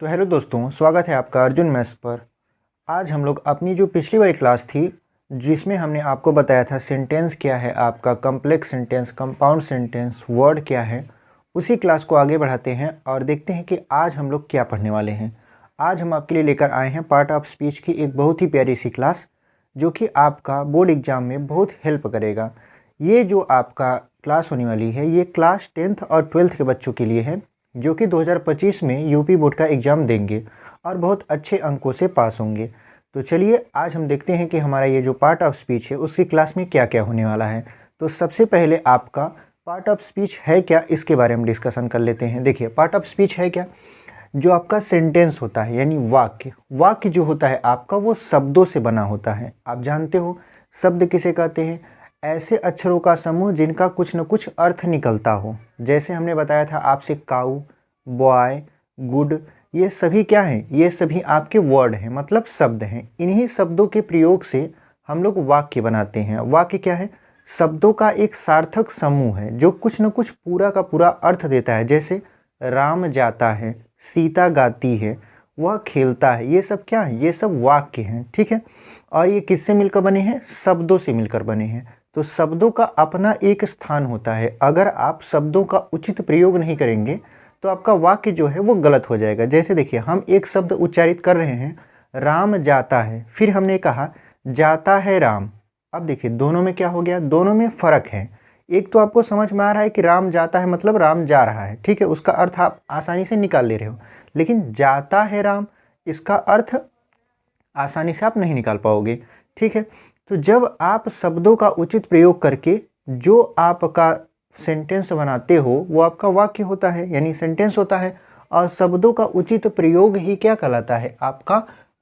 तो हेलो दोस्तों, स्वागत है आपका अर्जुन मैथ्स पर। आज हम लोग अपनी जो पिछली वाली क्लास थी जिसमें हमने आपको बताया था सेंटेंस क्या है, आपका complex sentence, compound sentence, word क्या है, उसी क्लास को आगे बढ़ाते हैं और देखते हैं कि आज हम लोग क्या पढ़ने वाले हैं। आज हम आपके लिए लेकर आए हैं पार्ट ऑफ स्पीच की एक बहुत ही प्यारी सी क्लास जो कि आपका बोर्ड एग्ज़ाम में बहुत हेल्प करेगा। ये जो आपका क्लास होने वाली है ये क्लास 10th और 12th के बच्चों के लिए है जो कि 2025 में यूपी बोर्ड का एग्ज़ाम देंगे और बहुत अच्छे अंकों से पास होंगे। तो चलिए आज हम देखते हैं कि हमारा ये जो पार्ट ऑफ स्पीच है उसकी क्लास में क्या क्या होने वाला है। तो सबसे पहले आपका पार्ट ऑफ स्पीच है क्या, इसके बारे में डिस्कशन कर लेते हैं। देखिए, पार्ट ऑफ स्पीच है क्या, जो आपका सेंटेंस होता है यानी वाक्य जो होता है आपका वो शब्दों से बना होता है। आप जानते हो शब्द किसे कहते हैं? ऐसे अक्षरों का समूह जिनका कुछ न कुछ अर्थ निकलता हो। जैसे हमने बताया था आपसे काऊ, बॉय, गुड, ये सभी क्या हैं? ये सभी आपके वर्ड हैं, मतलब शब्द हैं। इन्हीं शब्दों के प्रयोग से हम लोग वाक्य बनाते हैं। वाक्य क्या है? शब्दों का एक सार्थक समूह है जो कुछ न कुछ पूरा का पूरा अर्थ देता है। जैसे राम जाता है, सीता गाती है, वह खेलता है, ये सब क्या है? ये सब वाक्य हैं, ठीक है। और ये किससे मिलकर बने हैं? शब्दों से मिलकर बने हैं। तो शब्दों का अपना एक स्थान होता है। अगर आप शब्दों का उचित प्रयोग नहीं करेंगे तो आपका वाक्य जो है वो गलत हो जाएगा। जैसे देखिए, हम एक शब्द उच्चारित कर रहे हैं, राम जाता है, फिर हमने कहा जाता है राम। अब देखिए दोनों में क्या हो गया? दोनों में फ़र्क है। एक तो आपको समझ में आ रहा है कि राम जाता है मतलब राम जा रहा है, ठीक है, उसका अर्थ आप आसानी से निकाल ले रहे हो। लेकिन जाता है राम, इसका अर्थ आसानी से आप नहीं निकाल पाओगे, ठीक है। तो जब आप शब्दों का उचित प्रयोग करके जो आपका सेंटेंस बनाते हो वो आपका वाक्य होता है यानी सेंटेंस होता है। और शब्दों का उचित प्रयोग ही क्या कहलाता है? आपका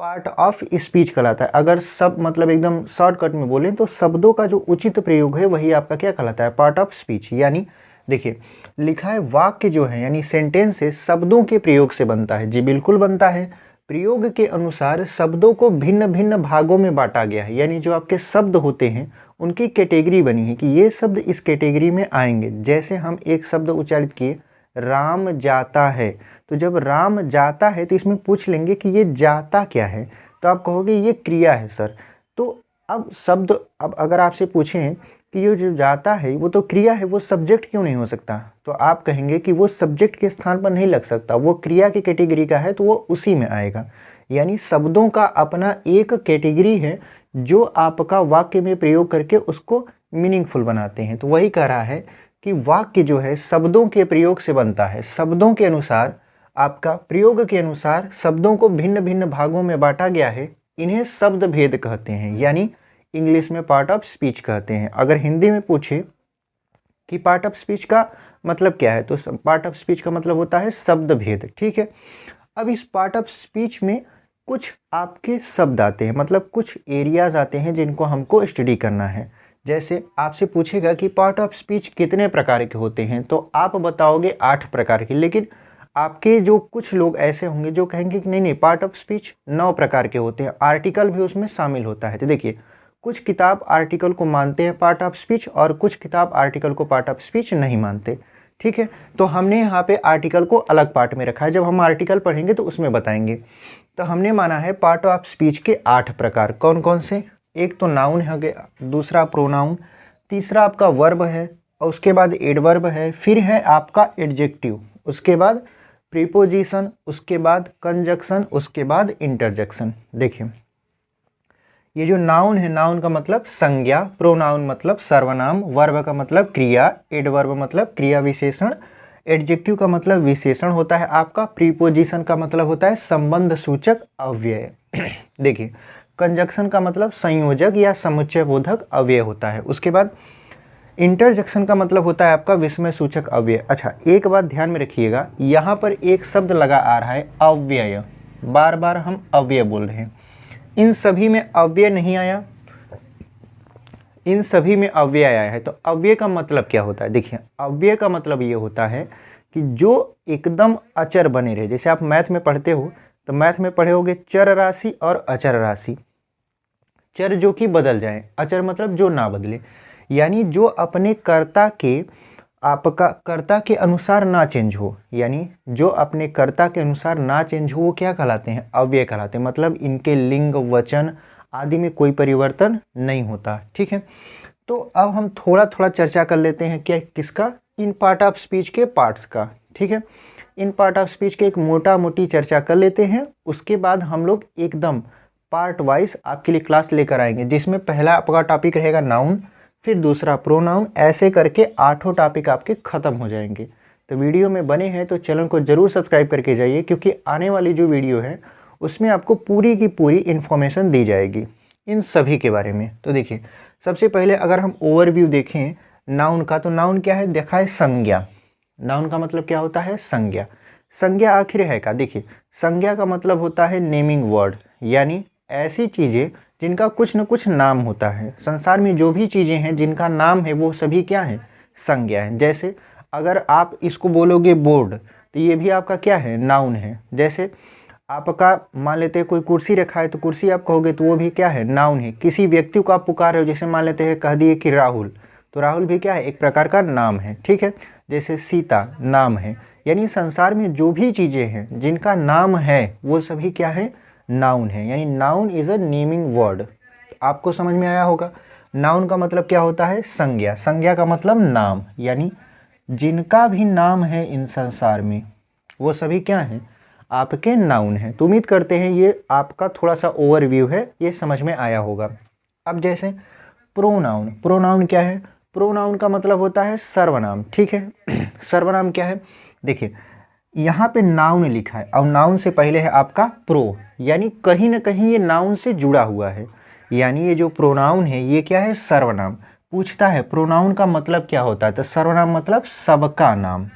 पार्ट ऑफ स्पीच कहलाता है। अगर सब मतलब एकदम शॉर्टकट में बोलें तो शब्दों का जो उचित प्रयोग है वही आपका क्या कहलाता है? Part of speech. यानी देखिए, लिखा है वाक्य जो है यानी सेंटेंस से शब्दों के प्रयोग से बनता है। जी बिल्कुल बनता है। प्रयोग के अनुसार शब्दों को भिन्न भिन्न भागों में बांटा गया है। यानी जो आपके शब्द होते हैं उनकी कैटेगरी बनी है कि ये शब्द इस कैटेगरी में आएंगे। जैसे हम एक शब्द उच्चारित किए, राम जाता है, तो जब राम जाता है तो इसमें पूछ लेंगे कि ये जाता क्या है, तो आप कहोगे ये क्रिया है सर। तो अब अगर आपसे पूछें कि ये जो जाता है वो तो क्रिया है, वो सब्जेक्ट क्यों नहीं हो सकता? तो आप कहेंगे कि वो सब्जेक्ट के स्थान पर नहीं लग सकता, वो क्रिया की कैटेगरी का है तो वो उसी में आएगा। यानी शब्दों का अपना एक कैटेगरी है जो आपका वाक्य में प्रयोग करके उसको मीनिंगफुल बनाते हैं। तो वही कह रहा है कि वाक्य जो है शब्दों के प्रयोग से बनता है। शब्दों के अनुसार, आपका प्रयोग के अनुसार शब्दों को भिन्न भिन्न भागों में बांटा गया है। इन्हें शब्द भेद कहते हैं, यानी इंग्लिश में पार्ट ऑफ स्पीच कहते हैं। अगर हिंदी में पूछे कि पार्ट ऑफ स्पीच का मतलब क्या है, तो पार्ट ऑफ स्पीच का मतलब होता है शब्द भेद, ठीक है। अब इस पार्ट ऑफ स्पीच में कुछ आपके शब्द आते हैं, मतलब कुछ एरियाज आते हैं जिनको हमको स्टडी करना है। जैसे आपसे पूछेगा कि पार्ट ऑफ स्पीच कितने प्रकार के होते हैं, तो आप बताओगे 8 प्रकार के। लेकिन आपके जो कुछ लोग ऐसे होंगे जो कहेंगे कि नहीं नहीं, पार्ट ऑफ स्पीच 9 प्रकार के होते हैं, आर्टिकल भी उसमें शामिल होता है। तो देखिए, कुछ किताब आर्टिकल को मानते हैं पार्ट ऑफ स्पीच और कुछ किताब आर्टिकल को पार्ट ऑफ स्पीच नहीं मानते, ठीक है। तो हमने यहाँ पे आर्टिकल को अलग पार्ट में रखा है, जब हम आर्टिकल पढ़ेंगे तो उसमें बताएंगे। तो हमने माना है पार्ट ऑफ स्पीच के 8 प्रकार। कौन कौन से? एक तो नाउन है, दूसरा प्रोनाउन, तीसरा आपका वर्ब है, और उसके बाद एडवर्ब है, फिर है आपका एडजेक्टिव, उसके बाद प्रीपोजिशन, उसके बाद कंजक्शन, उसके बाद इंटरजेक्शन। देखिए, ये जो नाउन है, नाउन का मतलब संज्ञा, प्रोनाउन मतलब सर्वनाम, वर्ब का मतलब क्रिया, एडवर्ब मतलब क्रिया विशेषण, एडजेक्टिव का मतलब विशेषण होता है आपका, प्रीपोजिशन का मतलब होता है संबंध सूचक अव्यय। देखिए, कंजक्शन का मतलब संयोजक या समुच्चय बोधक अव्यय होता है। उसके बाद इंटरजेक्शन का मतलब होता है आपका विस्मय सूचक अव्यय। अच्छा, एक बात ध्यान में रखिएगा, यहाँ पर एक शब्द लगा आ रहा है अव्यय, बार बार हम अव्यय बोल रहे हैं। इन सभी में अव्यय नहीं आया, इन सभी में अव्यय आया है। तो अव्यय का मतलब क्या होता है? देखिए, अव्यय का मतलब ये होता है कि जो एकदम अचर बने रहे। जैसे आप मैथ में पढ़ते हो तो मैथ में पढ़े होगे चर राशि और अचर राशि। चर जो कि बदल जाए, अचर मतलब जो ना बदले, यानी जो अपने कर्ता के आपका कर्ता के अनुसार ना चेंज हो, यानी जो अपने कर्ता के अनुसार ना चेंज हो वो क्या कहलाते हैं? अव्यय कहलाते हैं। मतलब इनके लिंग, वचन आदि में कोई परिवर्तन नहीं होता। ठीक है, तो अब हम थोड़ा थोड़ा चर्चा कर लेते हैं क्या किसका? इन पार्ट ऑफ स्पीच के पार्ट्स का। ठीक है, इन पार्ट ऑफ स्पीच के एक मोटा मोटी चर्चा कर लेते हैं, उसके बाद हम लोग एकदम पार्ट वाइज आपके लिए क्लास लेकर आएंगे, जिसमें पहला आपका टॉपिक रहेगा नाउन, फिर दूसरा प्रोनाउन, ऐसे करके 8 टॉपिक आपके ख़त्म हो जाएंगे। तो वीडियो में बने हैं तो चैनल को ज़रूर सब्सक्राइब करके जाइए, क्योंकि आने वाली जो वीडियो है उसमें आपको पूरी की पूरी इन्फॉर्मेशन दी जाएगी इन सभी के बारे में। तो देखिए, सबसे पहले अगर हम ओवरव्यू देखें नाउन का, तो नाउन क्या है? देखा है संज्ञा। नाउन का मतलब क्या होता है? संज्ञा। संज्ञा आखिर है क्या? देखिए, संज्ञा का मतलब होता है नेमिंग वर्ड, यानी ऐसी चीज़ें जिनका कुछ न कुछ नाम होता है। संसार में जो भी चीज़ें हैं जिनका नाम है वो सभी क्या है? संज्ञा है। जैसे अगर आप इसको बोलोगे बोर्ड, तो ये भी आपका क्या है? नाउन है। जैसे आपका मान लेते हैं कोई कुर्सी रखा है, तो कुर्सी आप कहोगे तो वो भी क्या है? नाउन है। किसी व्यक्ति को आप पुकार रहे हो, जैसे मान लेते हैं कह दिए कि राहुल, तो राहुल भी क्या है? एक प्रकार का नाम है। ठीक है, जैसे सीता नाम है। यानी संसार में जो भी चीज़ें हैं जिनका नाम है वो सभी क्या है? नाउन है। यानी noun is a naming word. आपको समझ में आया होगा। नाउन का मतलब क्या होता है? संज्ञा। संज्ञा का मतलब नाम, यानी जिनका भी नाम है इन संसार में वो सभी क्या हैं? आपके नाउन हैं। तो उम्मीद करते हैं ये आपका थोड़ा सा ओवरव्यू है, ये समझ में आया होगा। अब जैसे प्रोनाउन, प्रोनाउन क्या है? प्रोनाउन का मतलब होता है सर्वनाम। ठीक है, सर्वनाम क्या है? देखिए, यहाँ पे नाउन लिखा है और नाउन से पहले है आपका प्रो, यानी कहीं ना कहीं ये नाउन से जुड़ा हुआ है। यानी ये जो प्रोनाउन है ये क्या है? सर्वनाम। पूछता है प्रोनाउन का मतलब क्या होता है, तो सर्वनाम मतलब सबका नाम।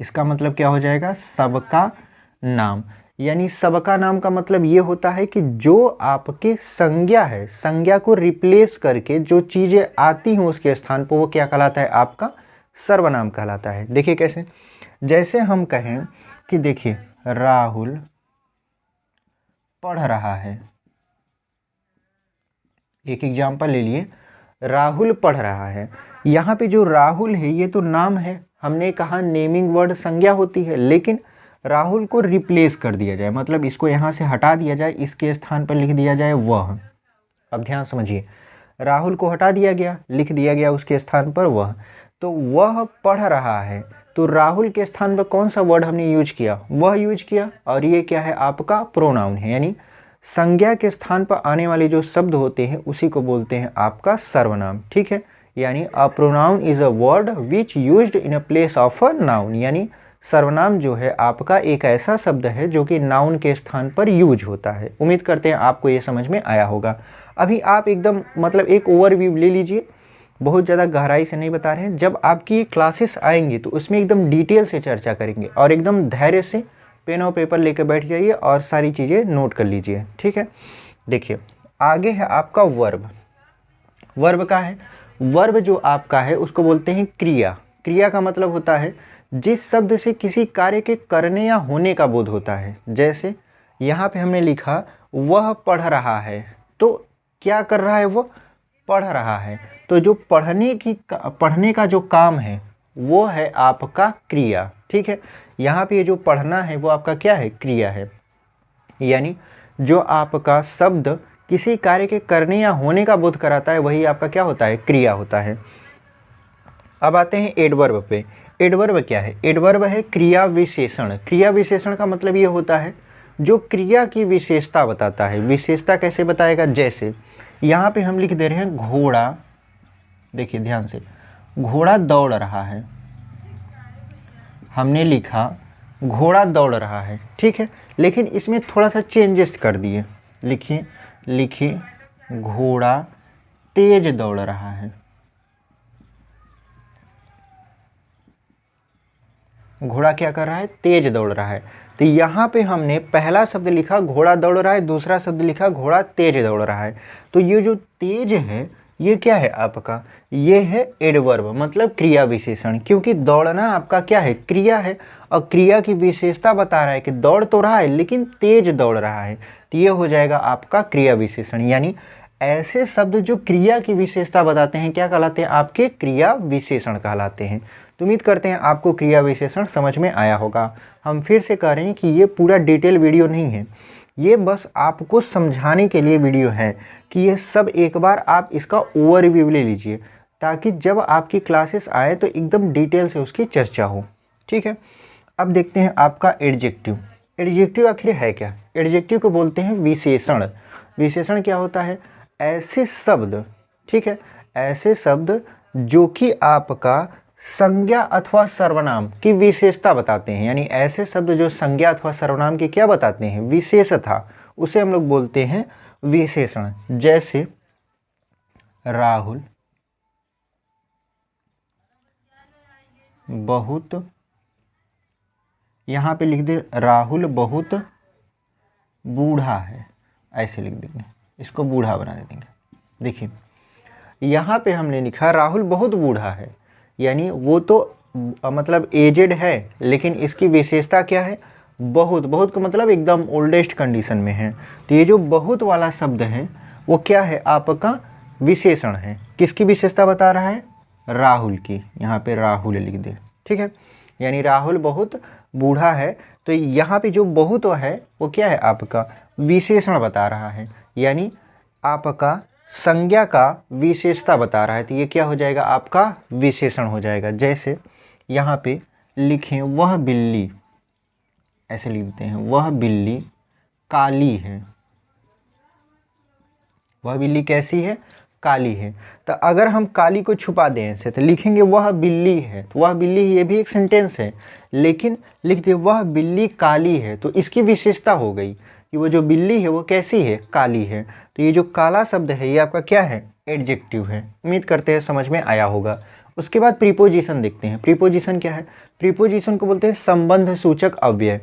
इसका मतलब क्या हो जाएगा? सबका नाम। यानी सबका नाम का मतलब ये होता है कि जो आपके संज्ञा है, संज्ञा को रिप्लेस करके जो चीज़ें आती हैं उसके स्थान पर, वो क्या कहलाता है? आपका सर्वनाम कहलाता है। देखिए कैसे? जैसे हम कहें कि देखिए राहुल पढ़ रहा है, एक एग्जाम्पल ले लिए, राहुल पढ़ रहा है। यहाँ पे जो राहुल है ये तो नाम है, हमने कहा नेमिंग वर्ड संज्ञा होती है, लेकिन राहुल को रिप्लेस कर दिया जाए, मतलब इसको यहाँ से हटा दिया जाए, इसके स्थान पर लिख दिया जाए वह। अब ध्यान समझिए, राहुल को हटा दिया गया, लिख दिया गया उसके स्थान पर वह। तो वह पढ़ रहा है, तो राहुल के स्थान पर कौन सा वर्ड हमने यूज किया? वह यूज किया। और ये क्या है? आपका प्रोनाउन है। यानी संज्ञा के स्थान पर आने वाले जो शब्द होते हैं उसी को बोलते हैं आपका सर्वनाम। ठीक है, यानी a pronoun is a word which used in a place of a noun. यानी सर्वनाम जो है आपका एक ऐसा शब्द है जो कि नाउन के स्थान पर यूज होता है। उम्मीद करते हैं आपको ये समझ में आया होगा। अभी आप एकदम मतलब एक ओवरव्यू ले लीजिए, बहुत ज़्यादा गहराई से नहीं बता रहे हैं। जब आपकी क्लासेस आएंगी तो उसमें एकदम डिटेल से चर्चा करेंगे, और एकदम धैर्य से पेन और पेपर लेकर बैठ जाइए और सारी चीज़ें नोट कर लीजिए। ठीक है, देखिए आगे है आपका वर्ब। वर्ब का है, वर्ब जो आपका है उसको बोलते हैं क्रिया। क्रिया का मतलब होता है जिस शब्द से किसी कार्य के करने या होने का बोध होता है। जैसे यहाँ पे हमने लिखा वह पढ़ रहा है, तो क्या कर रहा है? वो पढ़ रहा है। तो जो पढ़ने का जो काम है वो है आपका क्रिया। ठीक है, यहाँ पे जो पढ़ना है वो आपका क्या है? क्रिया है। यानी जो आपका शब्द किसी कार्य के करने या होने का बोध कराता है वही आपका क्या होता है? क्रिया होता है। अब आते हैं एडवर्ब पे। एडवर्ब क्या है? एडवर्ब है क्रिया विशेषण। क्रिया विशेषण का मतलब ये होता है जो क्रिया की विशेषता बताता है। विशेषता कैसे बताएगा? जैसे यहाँ पे हम लिख दे रहे हैं घोड़ा, देखिए ध्यान से, घोड़ा दौड़ रहा है, हमने लिखा घोड़ा दौड़ रहा है। ठीक है, लेकिन इसमें थोड़ा सा चेंजेस कर दिए। लिखिए घोड़ा तेज दौड़ रहा है। घोड़ा क्या कर रहा है? तेज दौड़ रहा है। तो यहाँ पे हमने पहला शब्द लिखा घोड़ा दौड़ रहा है, दूसरा शब्द लिखा घोड़ा तेज दौड़ रहा है। तो ये जो तेज है ये क्या है आपका? ये है एडवर्ब, मतलब क्रिया विशेषण, क्योंकि दौड़ना आपका क्या है? क्रिया है, और क्रिया की विशेषता बता रहा है कि दौड़ तो रहा है लेकिन तेज दौड़ रहा है, तो ये हो जाएगा आपका क्रिया विशेषण। यानी ऐसे शब्द जो क्रिया की विशेषता बताते हैं क्या कहलाते हैं? आपके क्रिया विशेषण कहलाते हैं। तो उम्मीद करते हैं आपको क्रिया विशेषण समझ में आया होगा। हम फिर से कह रहे हैं कि ये पूरा डिटेल वीडियो नहीं है, ये बस आपको समझाने के लिए वीडियो है कि ये सब एक बार आप इसका ओवरव्यू ले लीजिए, ताकि जब आपकी क्लासेस आए तो एकदम डिटेल से उसकी चर्चा हो। ठीक है, अब देखते हैं आपका एडजेक्टिव। एडजेक्टिव आखिर है क्या? एडजेक्टिव को बोलते हैं विशेषण। विशेषण क्या होता है? ऐसे शब्द, ठीक है, ऐसे शब्द जो कि आपका संज्ञा अथवा सर्वनाम की विशेषता बताते हैं। यानी ऐसे शब्द जो संज्ञा अथवा सर्वनाम की क्या बताते हैं? विशेषता, उसे हम लोग बोलते हैं विशेषण। जैसे राहुल बहुत, यहाँ पे लिख दे राहुल बहुत बूढ़ा है, ऐसे लिख देंगे, इसको बूढ़ा बना देंगे। देखिए यहाँ पे हमने लिखा राहुल बहुत बूढ़ा है, यानी वो तो मतलब एजेड है, लेकिन इसकी विशेषता क्या है? बहुत। बहुत का मतलब एकदम ओल्डेस्ट कंडीशन में है। तो ये जो बहुत वाला शब्द है वो क्या है? आपका विशेषण है। किसकी विशेषता बता रहा है? राहुल की। यहाँ पे राहुल लिख दे, ठीक है, यानी राहुल बहुत बूढ़ा है। तो यहाँ पे जो बहुत है वो क्या है? आपका विशेषण बता रहा है, यानी आपका संज्ञा का विशेषता बता रहा है। तो ये क्या हो जाएगा? आपका विशेषण हो जाएगा। जैसे यहाँ पे लिखें वह बिल्ली, ऐसे लिखते हैं वह बिल्ली काली है। वह बिल्ली कैसी है? काली है। तो अगर हम काली को छुपा दें ऐसे तो लिखेंगे वह बिल्ली है, तो वह बिल्ली, ये भी एक सेंटेंस है, लेकिन लिख दे वह बिल्ली काली है, तो इसकी विशेषता हो गई कि वो जो बिल्ली है वो कैसी है? काली है। तो ये जो काला शब्द है ये आपका क्या है? एडजेक्टिव है। उम्मीद करते हैं समझ में आया होगा। उसके बाद प्रीपोजिशन देखते हैं। प्रीपोजिशन क्या है? प्रीपोजिशन को बोलते हैं संबंध सूचक अव्यय।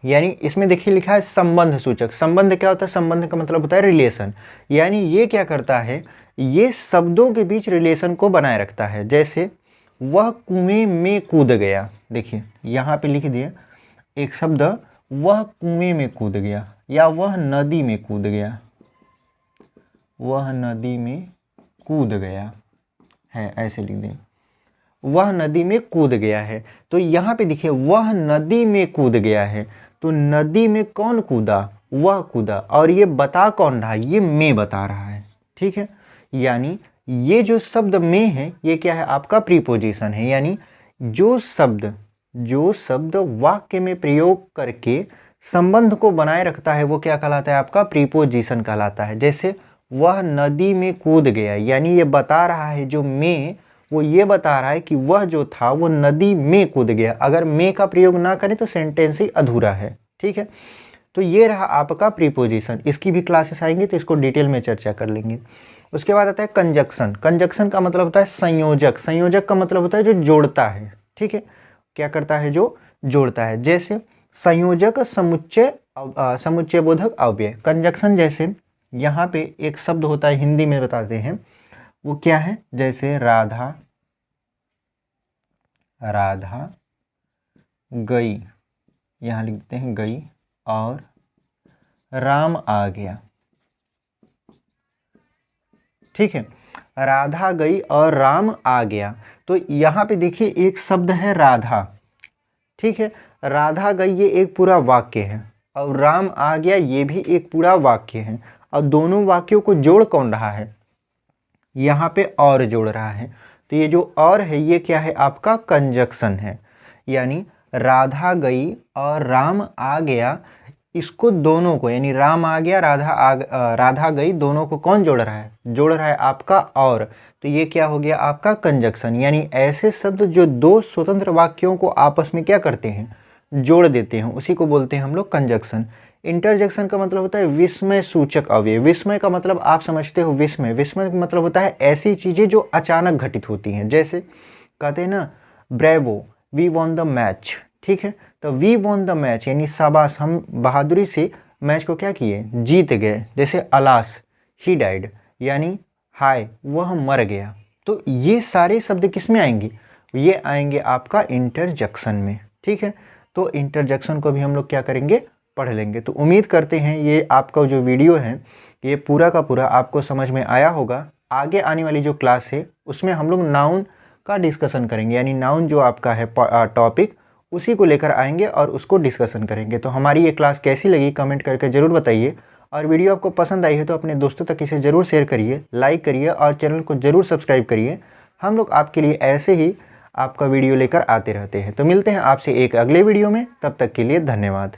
यानी इसमें देखिए लिखा है संबंध सूचक। संबंध क्या होता है? संबंध का मतलब होता है रिलेशन। यानी ये क्या करता है? ये शब्दों के बीच रिलेशन को बनाए रखता है। जैसे वह कुएं में कूद गया, देखिए यहाँ पे लिख दिया एक शब्द, वह कुएं में कूद गया, या वह नदी में कूद गया, वह नदी में कूद गया है, ऐसे लिख दें वह नदी में कूद गया है। तो यहाँ पे देखिए वह नदी में कूद गया है, तो नदी में कौन कूदा? वह कूदा। और ये बता कौन रहा? ये मैं बता रहा है, ठीक है। यानी ये जो शब्द में है ये क्या है? आपका प्रीपोजिशन है। यानी जो शब्द वाक्य में प्रयोग करके संबंध को बनाए रखता है वो क्या कहलाता है? आपका प्रीपोजिशन कहलाता है। जैसे वह नदी में कूद गया, यानी ये बता रहा है, जो मैं वो ये बता रहा है कि वह जो था वो नदी में कूद गया। अगर में का प्रयोग ना करें तो सेंटेंस ही अधूरा है, ठीक है। तो ये रहा आपका प्रीपोजिशन। इसकी भी क्लासेस आएंगे तो इसको डिटेल में चर्चा कर लेंगे। उसके बाद आता है कंजक्शन। कंजक्शन का मतलब होता है संयोजक। संयोजक का मतलब होता है जो जोड़ता है, ठीक है। क्या करता है? जो जोड़ता है। जैसे संयोजक समुच्चय बोधक अव्यय। कंजक्शन जैसे यहाँ पे एक शब्द होता है, हिंदी में बताते हैं, वो क्या है? जैसे राधा गई, यहाँ लिखते हैं गई, और राम आ गया, ठीक है। राधा गई और राम आ गया। तो यहाँ पे देखिए एक शब्द है राधा, ठीक है। राधा गई ये एक पूरा वाक्य है, और राम आ गया ये भी एक पूरा वाक्य है। और दोनों वाक्यों को जोड़ कौन रहा है? यहाँ पे और जोड़ रहा है। तो ये जो और है ये क्या है? आपका कंजक्शन है। यानी राधा गई और राम आ गया, इसको दोनों को, यानी राम आ गया राधा गई, दोनों को कौन जोड़ रहा है? जोड़ रहा है आपका और। तो ये क्या हो गया? आपका कंजक्शन। यानी ऐसे शब्द जो दो स्वतंत्र वाक्यों को आपस में क्या करते हैं? जोड़ देते हैं, उसी को बोलते हैं हम लोग कंजक्शन। इंटरजेक्शन का मतलब होता है विस्मय सूचक अव्यय। विस्मय का मतलब आप समझते हो, विस्मय का मतलब होता है ऐसी चीज़ें जो अचानक घटित होती हैं। जैसे कहते हैं ना, bravo, we won the match, ठीक है। तो वी वॉन द मैच यानी शाबाश, हम बहादुरी से मैच को क्या किए? जीत गए। जैसे अलास, ही डाइड, यानी हाय, वह मर गया। तो ये सारे शब्द किस में आएंगे? ये आएंगे आपका इंटरजेक्शन में, ठीक है। तो इंटरजेक्शन को भी हम लोग क्या करेंगे? पढ़ लेंगे। तो उम्मीद करते हैं ये आपका जो वीडियो है कि ये पूरा का पूरा आपको समझ में आया होगा। आगे आने वाली जो क्लास है उसमें हम लोग नाउन का डिस्कशन करेंगे, यानी नाउन जो आपका है टॉपिक उसी को लेकर आएंगे और उसको डिस्कशन करेंगे। तो हमारी ये क्लास कैसी लगी कमेंट करके ज़रूर बताइए, और वीडियो आपको पसंद आई है तो अपने दोस्तों तक इसे ज़रूर शेयर करिए, लाइक करिए और चैनल को ज़रूर सब्सक्राइब करिए। हम लोग आपके लिए ऐसे ही आपका वीडियो लेकर आते रहते हैं। तो मिलते हैं आपसे एक अगले वीडियो में, तब तक के लिए धन्यवाद।